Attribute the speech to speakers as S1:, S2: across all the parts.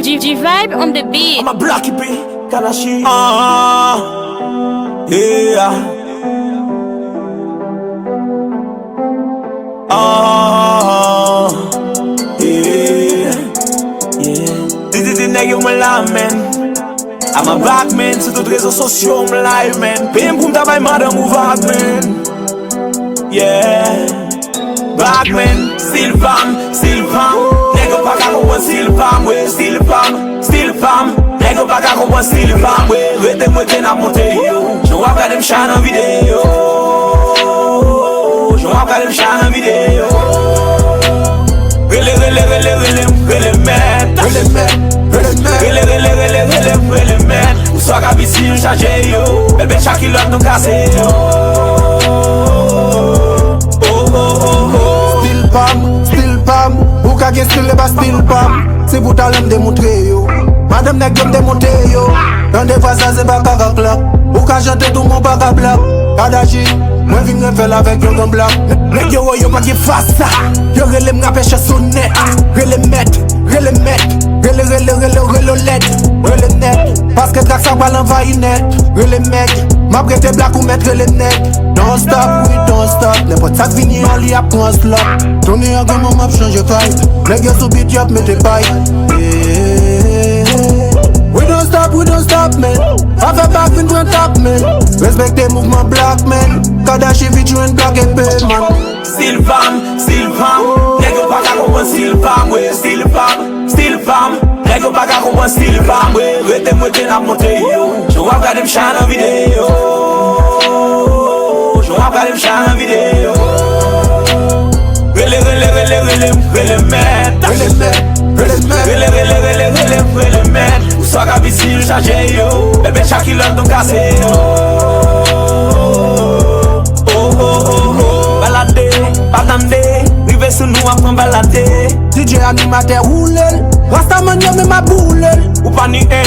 S1: G-Vibe on the beat.
S2: I'm a blocky B, Kalashi. Yeah. Dit is die nigga me laat, man. I'm a black man, zit op rezo sociaal me live, man. Pim komt daarbij, maar dan move out, man. Yeah. Black man, still fam. Nigga back I go one still fam, we still fam. Nigga back I go one still fam, we wete na monte yo. Je vois pas dem shine en vidéo. Je vois pas dem shine en vidéo. Really man. Ou só que a vizinha já jeio. Bebê Shaquille no caseio.
S3: Still pam, ou ka gen still ba still pam. Se pou talem demontre yo. Madame nek jom demonte yo. Yon de fasa se ba kaka klap. Ou ka jante tout mon baka blak. Kadashi, mwen vin refel avek yon gen blak. Nek yo yo pa ki fasa. Yo rele mga peche sou net. Rele met Rele net. Paske trak sa balan vayi net. Rele mek, ma brete blak ou met rele net. Don't stop, we don't stop. Nepot sak vini an li ap kon slap. Tony an gen map chanje fay. Leg yo sou beat yop mette bay. We don't stop, man. Have a back in front top, man. Respect the movement black, man. Kadashi featuring black and pay, man.
S2: Still fam. Nigga back I go one still fam, we still fam. Nigga back I go one still fam, we wete na monte yo. Je vois pas dem shine en vidéo. Je vois pas dem shine en vidéo. Really man. Ou só que a vizinha já jeio. Bebê Shaquille no caseio. Balade, rive sou nou apren balade.
S3: DJ animateur roulel, Rastaman yo me ma boulel.
S2: Ou pa ni de,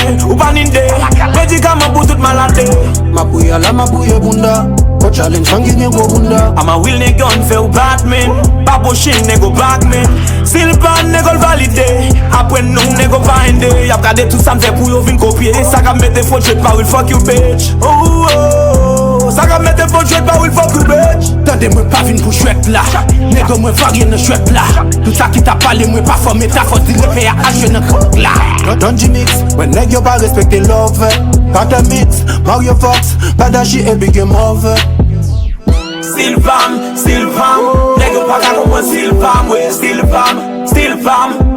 S2: medikaman pou tout malade.
S3: Ma bouye la, ma bouye bunda. Ko challenge fangi nye go bunda.
S2: I'm a will ne gun fe ou Batman. Papo shin nego blackman. Still pan nego valide. Apwen nou nego vinde. Yap gade tout sa mte pou yo vin kopye. Sa ka mette fo chet pa will fuck you bitch. Sa ka mette fo chet pa will fuck you bitch.
S3: Tande mwen pa vin pou chwet la. Nego mwen vage nan chwet la. Tout sa ki ta pale mwen pa fome ta fos di refe ya aje nan kok la. Donji mix, when neg yo pa respekte love. Kata mix, Mario Fox, Kadashi e big game over.
S2: Still fam. Nigga back I go one still fam, we still fam.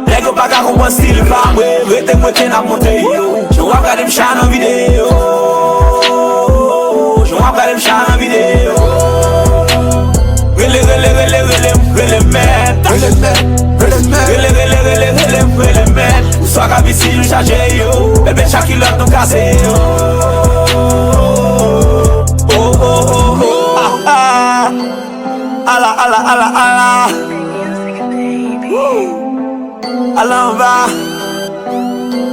S2: Nigga back I go one still fam, we wete na monte yo. Je vois pas dem shine en vidéo. Je vois pas dem shine en vidéo. Really man. Ou só que a vizinha já jeio. Bebê Shaquille no caseio. Ala. Alamba.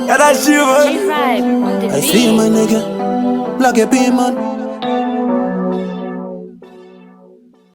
S2: Kadashi, man.
S1: G-Vibe on the
S3: I see
S1: beat.
S3: my nigga, black and pay, man.